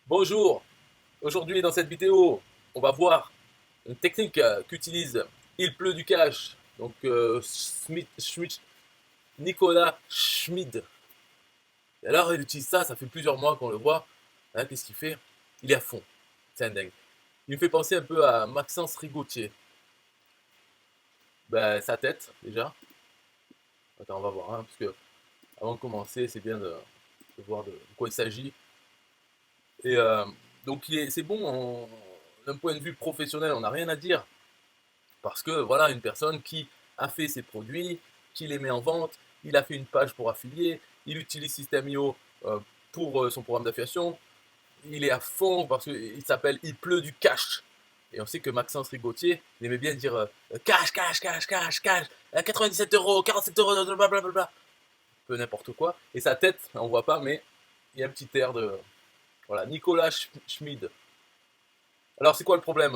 Bonjour, aujourd'hui dans cette vidéo, on va voir une technique qu'utilise Il pleut du cash, donc Nicolas Schmid. Et alors il utilise ça, ça fait plusieurs mois qu'on le voit. Hein, qu'est-ce qu'il fait? Il est à fond, c'est un dingue. Il me fait penser un peu à Maxence Rigotier. Ben, sa tête déjà. Attends, on va voir, hein, parce que avant de commencer, c'est bien de voir de quoi il s'agit. Et donc c'est bon, d'un point de vue professionnel, on n'a rien à dire. Parce que voilà, une personne qui a fait ses produits, qui les met en vente, il a fait une page pour affilier, il utilise System.io pour son programme d'affiliation, il est à fond parce qu'il s'appelle Il pleut du cash. Et on sait que Maxence Rigotier, il aimait bien dire cash, cash, cash, cash, cash, 97 euros, 47 euros, blablabla, peu n'importe quoi. Et sa tête, on voit pas, mais il y a un petit air de. Voilà, Nicolas Schmid. Alors, c'est quoi le problème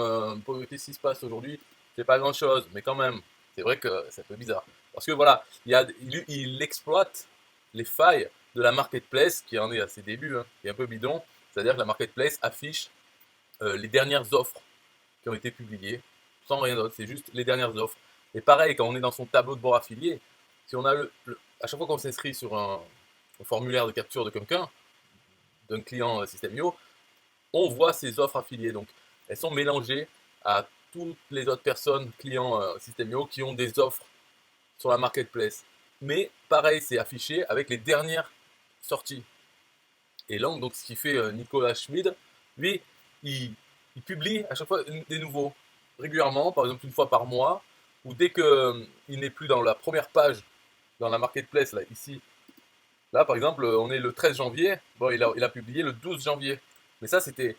qu'est-ce qui se passe aujourd'hui? C'est pas grand-chose, mais quand même, c'est vrai que c'est un peu bizarre. Parce que voilà, il exploite les failles de la marketplace, qui en est à ses débuts, hein, qui est un peu bidon. C'est-à-dire que la marketplace affiche les dernières offres qui ont été publiées, sans rien d'autre, c'est juste les dernières offres. Et pareil, quand on est dans son tableau de bord affilié, si on a à chaque fois qu'on s'inscrit sur un formulaire de capture de quelqu'un, d'un client System.io, on voit ces offres affiliées. Donc, elles sont mélangées à toutes les autres personnes, clients System.io, qui ont des offres sur la marketplace. Mais pareil, c'est affiché avec les dernières sorties. Et là, donc, ce qui fait Nicolas Schmid, lui, il, il publie à chaque fois des nouveaux, régulièrement, par exemple une fois par mois, ou dès qu'il n'est plus dans la première page, dans la marketplace, là, ici, là, par exemple, on est le 13 janvier. Bon, il a publié le 12 janvier. Mais ça, c'était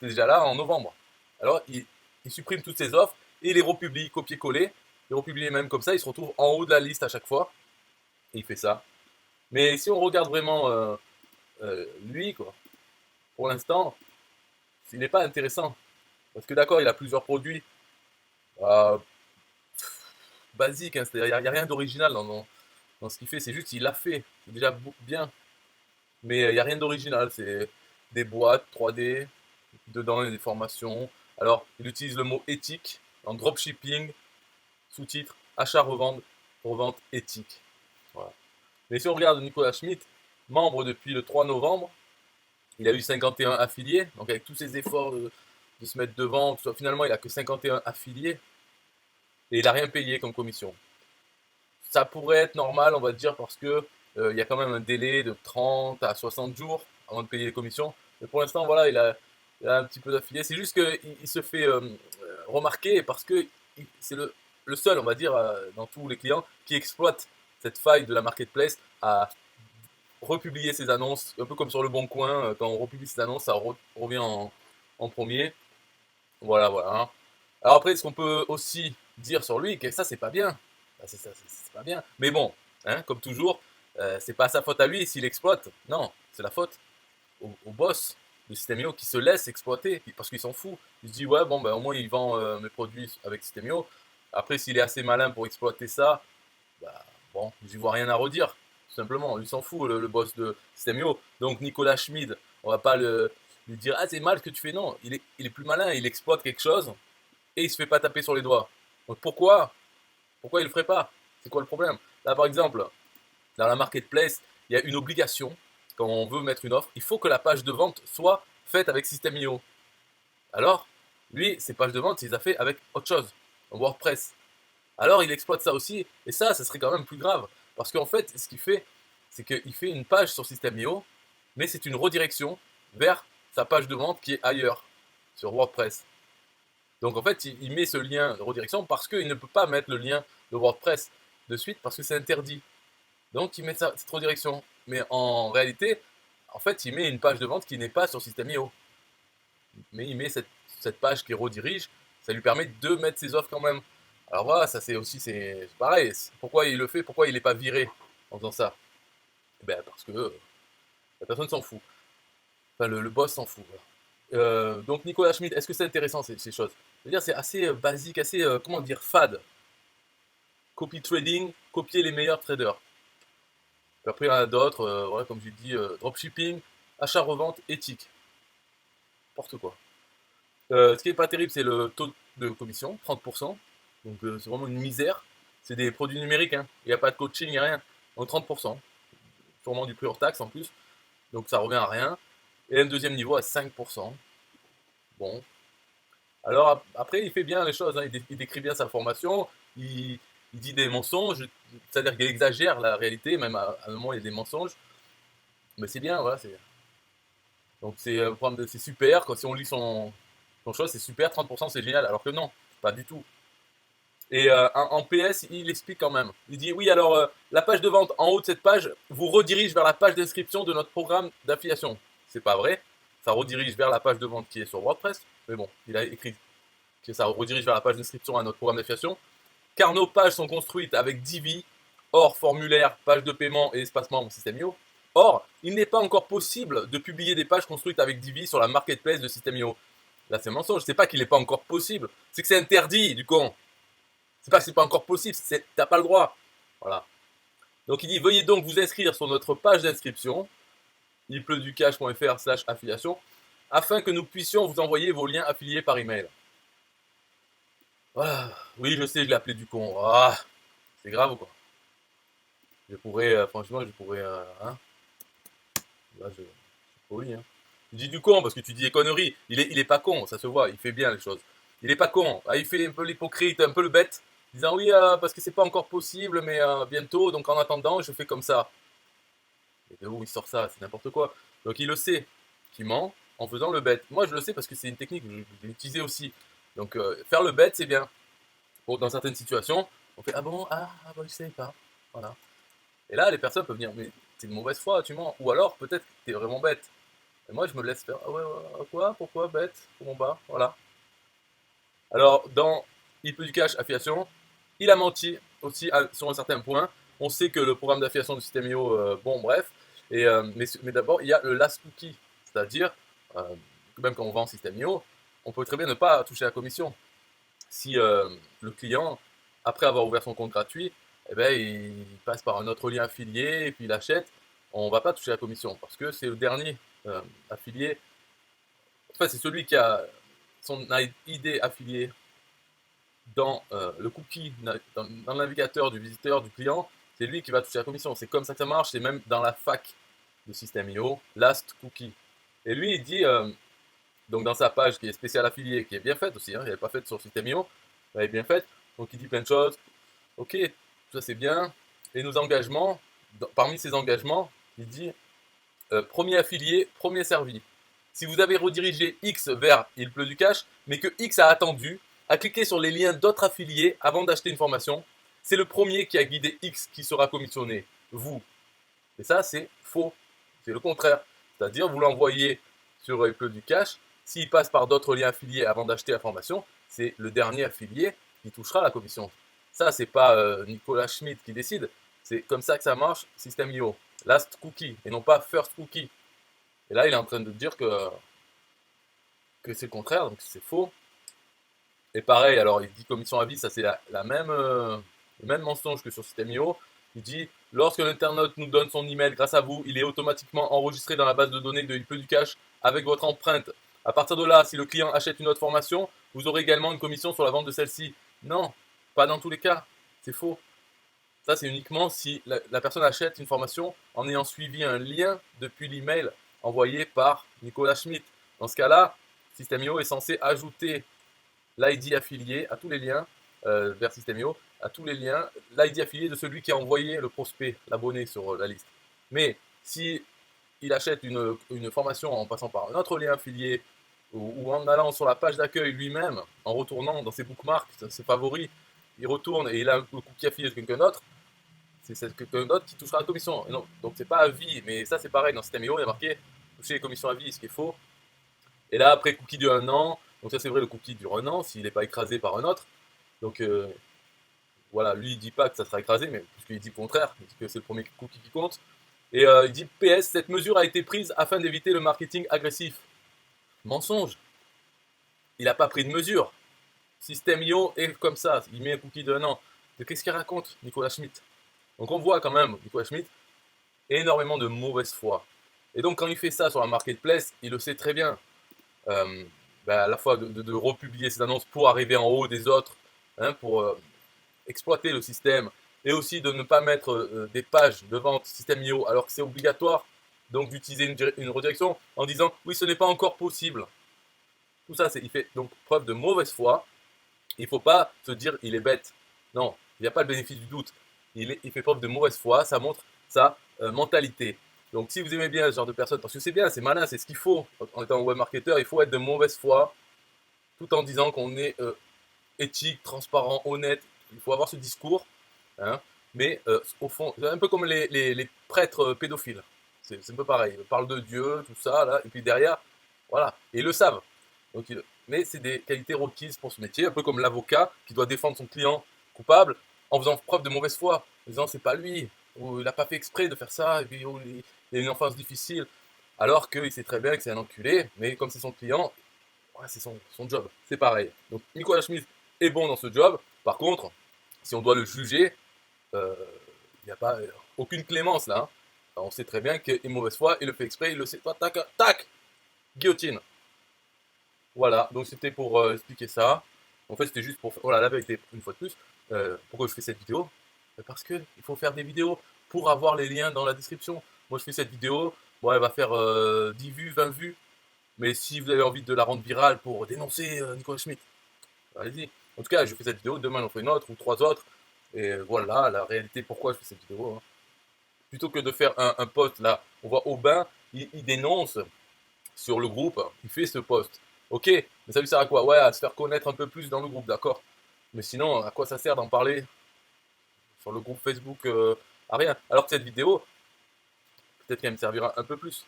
déjà là en novembre. Alors, il supprime toutes ces offres et il les republie, copier-coller. Il republie même comme ça. Il se retrouve en haut de la liste à chaque fois. Et il fait ça. Mais si on regarde vraiment lui, quoi, pour l'instant, il n'est pas intéressant. Parce que d'accord, il a plusieurs produits euh, basiques. Hein, c'est-à-dire, il n'y a rien d'original dans ce qu'il fait. C'est juste, il l'a fait. C'est déjà bien. Mais il n'y a rien d'original. C'est des boîtes 3D, dedans il y a des formations. Alors, il utilise le mot éthique en dropshipping, sous-titre achat-revente, revente éthique. Voilà. Mais si on regarde Nicolas Schmitt, membre depuis le 3 novembre, il a eu 51 affiliés, donc avec tous ses efforts de se mettre devant, finalement il a que 51 affiliés et il n'a rien payé comme commission. Ça pourrait être normal, on va dire, parce que il y a quand même un délai de 30 à 60 jours avant de payer les commissions. Mais pour l'instant, voilà, il a un petit peu d'affiliés. C'est juste qu'il se fait remarquer parce que c'est le seul, on va dire, dans tous les clients qui exploite cette faille de la marketplace à republier ses annonces, un peu comme sur le Bon Coin, quand on republie ses annonces, ça revient en premier. Voilà, voilà, hein. Alors après, ce qu'on peut aussi dire sur lui, que ça, c'est pas bien. C'est pas bien. Mais bon, hein, comme toujours, c'est pas sa faute à lui s'il exploite. Non, c'est la faute au boss de Systemio qui se laisse exploiter parce qu'il s'en fout. Il se dit, ouais, bon, ben au moins il vend mes produits avec Systemio. Après, s'il est assez malin pour exploiter ça, bah, bon, j'y vois rien à redire. Tout simplement, lui s'en fout, le boss de Systemio. Donc Nicolas Schmid, on va pas lui dire, ah, c'est mal ce que tu fais. Non, il est plus malin, il exploite quelque chose et il se fait pas taper sur les doigts. Donc pourquoi il le ferait pas? C'est quoi le problème? Là, par exemple, dans la marketplace, il y a une obligation. Quand on veut mettre une offre, il faut que la page de vente soit faite avec System.io. Alors, lui, ses pages de vente, il les a fait avec autre chose, en WordPress. Alors, il exploite ça aussi, et ça serait quand même plus grave. Parce qu'en fait, ce qu'il fait, c'est qu'il fait une page sur System.io, mais c'est une redirection vers sa page de vente qui est ailleurs, sur WordPress. Donc en fait, il met ce lien de redirection parce qu'il ne peut pas mettre le lien de WordPress de suite parce que c'est interdit. Donc il met cette redirection. Mais en réalité, en fait, il met une page de vente qui n'est pas sur System.io. Mais il met cette page qui redirige, ça lui permet de mettre ses offres quand même. Alors voilà, ça c'est aussi c'est pareil. Pourquoi il le fait? Pourquoi il n'est pas viré en faisant ça? Ben parce que la personne s'en fout. Enfin, le boss s'en fout. Voilà. Donc Nicolas Schmidt, est-ce que c'est intéressant ces choses? C'est-à-dire c'est assez basique, assez comment dire fade. Copy trading, copier les meilleurs traders. Puis après il y en a d'autres, voilà, comme j'ai dit, dropshipping, achat-revente, éthique. n'importe quoi. Ce qui est pas terrible, c'est le taux de commission, 30%. Donc c'est vraiment une misère. C'est des produits numériques, hein. Il n'y a pas de coaching, il n'y a rien. Donc 30%. Sûrement du prix hors taxe en plus. Donc ça revient à rien. Et un deuxième niveau à 5%. Bon. Alors après, il fait bien les choses, hein. Il décrit bien sa formation. Il dit des mensonges. C'est-à-dire qu'il exagère la réalité. Même à un moment, il y a des mensonges. Mais c'est bien, voilà. Donc c'est super. Quand si on lit son chose, c'est super. 30%, c'est génial. Alors que non, pas du tout. Et en PS, il explique quand même. Il dit oui, alors la page de vente en haut de cette page vous redirige vers la page d'inscription de notre programme d'affiliation. C'est pas vrai. Ça redirige vers la page de vente qui est sur WordPress. Mais bon, il a écrit que ça redirige vers la page d'inscription à notre programme d'affiliation. Car nos pages sont construites avec Divi, hors formulaire, page de paiement et espace membre System.io. Or, il n'est pas encore possible de publier des pages construites avec Divi sur la marketplace de System.io. Là, c'est un mensonge. C'est pas qu'il n'est pas encore possible. C'est que c'est interdit, du con. C'est pas que c'est pas encore possible, t'as pas le droit. Voilà. Donc il dit veuillez donc vous inscrire sur notre page d'inscription, ilpleuducash.fr/affiliation, afin que nous puissions vous envoyer vos liens affiliés par email. Voilà. Oui, je sais, je l'ai appelé du con. Ah, c'est grave ou quoi? Franchement, je pourrais. Hein. Là, oui, hein. Tu dis du con parce que tu dis des conneries. Il est pas con, ça se voit, il fait bien les choses. Il est pas con. Ah, il fait un peu l'hypocrite, un peu le bête, disant oui, parce que c'est pas encore possible, mais bientôt, donc en attendant, je fais comme ça. Et de où il sort ça? C'est n'importe quoi. Donc il le sait qu'il ment en faisant le bête. Moi, je le sais parce que c'est une technique que je l'ai utilisée aussi. Donc faire le bête, c'est bien. Dans certaines situations, on fait ah bon, bah, je sais pas. Voilà. Et là, les personnes peuvent dire mais c'est de mauvaise foi, tu mens. Ou alors peut-être que t'es vraiment bête. Et moi, je me laisse faire. Ah ouais, ouais, quoi? Pourquoi? Bête? Comment bas? Voilà. Alors, dans Il peut du cash, affiliation, il a menti aussi sur un certain point. On sait que le programme d'affiliation du System.io, bon, bref. Mais d'abord, il y a le last cookie. C'est-à-dire, euh, même quand on vend System.io, on peut très bien ne pas toucher la commission. Si le client, après avoir ouvert son compte gratuit, eh ben, il passe par un autre lien affilié et puis il achète, on ne va pas toucher la commission parce que c'est le dernier affilié. En fait, c'est celui qui a son ID affilié dans le cookie, dans le navigateur du visiteur, du client, c'est lui qui va toucher la commission. C'est comme ça que ça marche, c'est même dans la fac de System.io, last cookie. Et lui, il dit, donc dans sa page qui est spéciale affiliée, qui est bien faite aussi, hein, il n'est pas faite sur System.io, elle est bien faite, donc il dit plein de choses. Ok, ça c'est bien. Et nos engagements, parmi ces engagements, il dit premier affilié, premier servi. Si vous avez redirigé X vers Il pleut du cash, mais que X a attendu, a cliqué sur les liens d'autres affiliés avant d'acheter une formation, c'est le premier qui a guidé X qui sera commissionné, vous. Et ça, c'est faux. C'est le contraire. C'est-à-dire, vous l'envoyez sur Il pleut du cash, s'il passe par d'autres liens affiliés avant d'acheter la formation, c'est le dernier affilié qui touchera la commission. Ça, c'est pas Nicolas Schmitt qui décide. C'est comme ça que ça marche, System.io. Last cookie et non pas first cookie. Et là, il est en train de dire que c'est le contraire, donc c'est faux. Et pareil, alors il dit commission à vie, ça c'est la même, le même mensonge que sur System.io. Il dit lorsque l'internaute nous donne son email grâce à vous, il est automatiquement enregistré dans la base de données de Il peut du cash avec votre empreinte. À partir de là, si le client achète une autre formation, vous aurez également une commission sur la vente de celle-ci. Non, pas dans tous les cas, c'est faux. Ça, c'est uniquement si la personne achète une formation en ayant suivi un lien depuis l'email envoyé par Nicolas Schmitt. Dans ce cas-là, System.io est censé ajouter l'ID affilié à tous les liens vers System.io, à tous les liens, l'ID affilié de celui qui a envoyé le prospect, l'abonné sur la liste. Mais si il achète une formation en passant par un autre lien affilié ou en allant sur la page d'accueil lui-même, en retournant dans ses bookmarks, ses favoris, il retourne et il a le cookie affilié de quelqu'un d'autre, c'est quelqu'un d'autre qui touchera la commission. Et non, donc c'est pas à vie, mais ça c'est pareil, dans System.io il y a marqué toucher les commissions à vie, ce qui est faux. Et là après cookie de 1 an, donc ça c'est vrai le cookie dure 1 an s'il n'est pas écrasé par un autre. Donc voilà, lui il dit pas que ça sera écrasé, mais puisqu'il dit le contraire, il dit que c'est le premier cookie qui compte. Et il dit PS, cette mesure a été prise afin d'éviter le marketing agressif. Mensonge. Il n'a pas pris de mesure. System.io est comme ça, il met un cookie de 1 an. Mais qu'est-ce qu'il raconte, Nicolas Schmitt? Donc on voit quand même, Nicolas Schmitt, énormément de mauvaise foi. Et donc quand il fait ça sur la marketplace, il le sait très bien. à la fois de republier ces annonces pour arriver en haut des autres, hein, pour exploiter le système, et aussi de ne pas mettre des pages de vente système IO alors que c'est obligatoire, donc d'utiliser une redirection en disant oui, ce n'est pas encore possible. Tout ça, il fait donc preuve de mauvaise foi. Il ne faut pas se dire il est bête. Non, il n'y a pas le bénéfice du doute. Il fait preuve de mauvaise foi, ça montre sa mentalité. Donc si vous aimez bien ce genre de personnes, parce que c'est bien, c'est malin, c'est ce qu'il faut en étant web marketeur, il faut être de mauvaise foi, tout en disant qu'on est éthique, transparent, honnête. Il faut avoir ce discours, hein, mais au fond, c'est un peu comme les prêtres pédophiles. C'est un peu pareil. Ils parlent de Dieu, tout ça, là, et puis derrière, voilà, et ils le savent. Donc, mais c'est des qualités requises pour ce métier, un peu comme l'avocat qui doit défendre son client coupable en faisant preuve de mauvaise foi, en disant c'est pas lui, ou il n'a pas fait exprès de faire ça, et puis il a une enfance difficile, alors qu'il sait très bien que c'est un enculé, mais comme c'est son client, ouais, c'est son job, c'est pareil. Donc Nicolas Schmid est bon dans ce job, par contre, si on doit le juger, il n'y a pas aucune clémence là. Hein. On sait très bien qu'il est mauvaise foi, il le fait exprès, il le sait pas, tac, tac, guillotine. Voilà, donc c'était pour expliquer ça. En fait, c'était juste pour... Voilà, la vérité, une fois de plus. Pourquoi je fais cette vidéo? Parce qu'il faut faire des vidéos pour avoir les liens dans la description. Moi, je fais cette vidéo, bon, elle va faire 10 vues, 20 vues. Mais si vous avez envie de la rendre virale pour dénoncer Nicolas Schmid, allez-y. En tout cas, je fais cette vidéo, demain j'en ferai une autre ou 3 autres. Et voilà, la réalité, pourquoi je fais cette vidéo. Hein. Plutôt que de faire un post, là, on voit Aubin, il dénonce sur le groupe, il fait ce post. Ok, mais ça lui sert à quoi? Ouais, à se faire connaître un peu plus dans le groupe, d'accord. Mais sinon, à quoi ça sert d'en parler sur le groupe Facebook à rien. Alors que cette vidéo, peut-être qu'elle me servira un peu plus.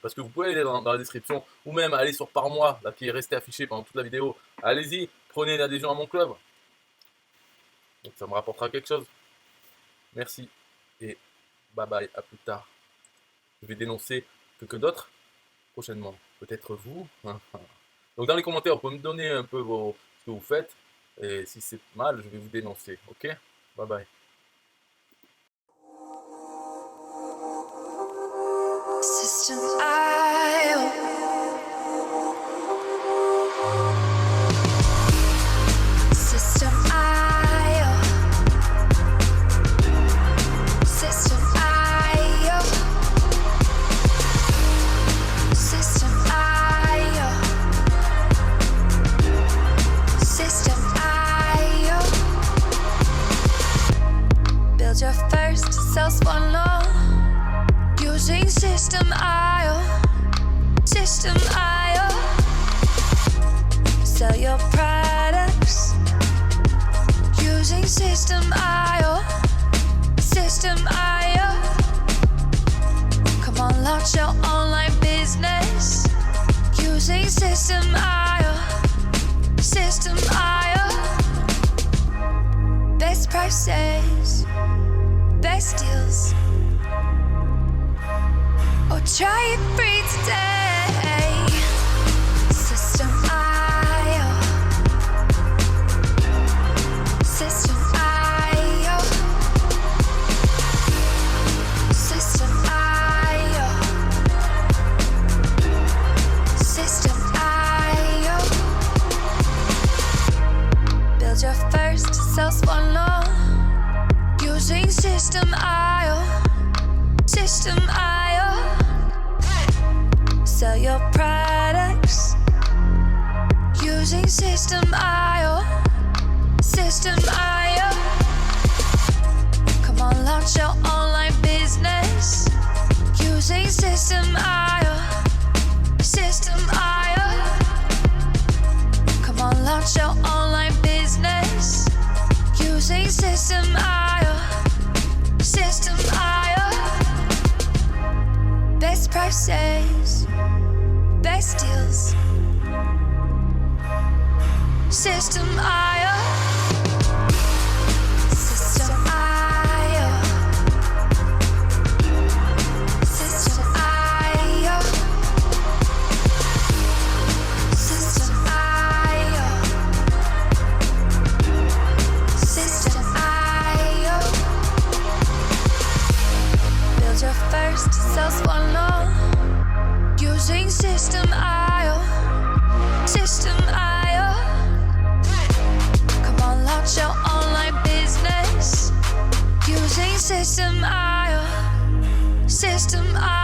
Parce que vous pouvez aller dans la description, ou même aller sur Par Mois, là, qui est resté affiché pendant toute la vidéo. Allez-y, prenez une adhésion à mon club. Donc ça me rapportera quelque chose. Merci. Et bye bye, à plus tard. Je vais dénoncer quelqu'un d'autre prochainement. Peut-être vous. Donc dans les commentaires, vous pouvez me donner un peu ce que vous faites. Et si c'est mal, je vais vous dénoncer. Ok? Bye bye. System IO. System IO. System IO. System IO. System IO. Build your first self-one using System IO. System IO. Sell your products using System IO. System IO. Come on, launch your online business using System IO. System IO. Best prices, best deals. Or try it free today. System IO. System IO. System IO. System IO. Build your first self-one using System IO. System IO. Sell your products using System IO. System IO. Come on, launch your online business using System IO. System IO. Come on, launch your online business using System IO. System IO. Best prices, best deals. System IO. System IO. System IO. System IO. System IO. Build your first self-one using System IO. System I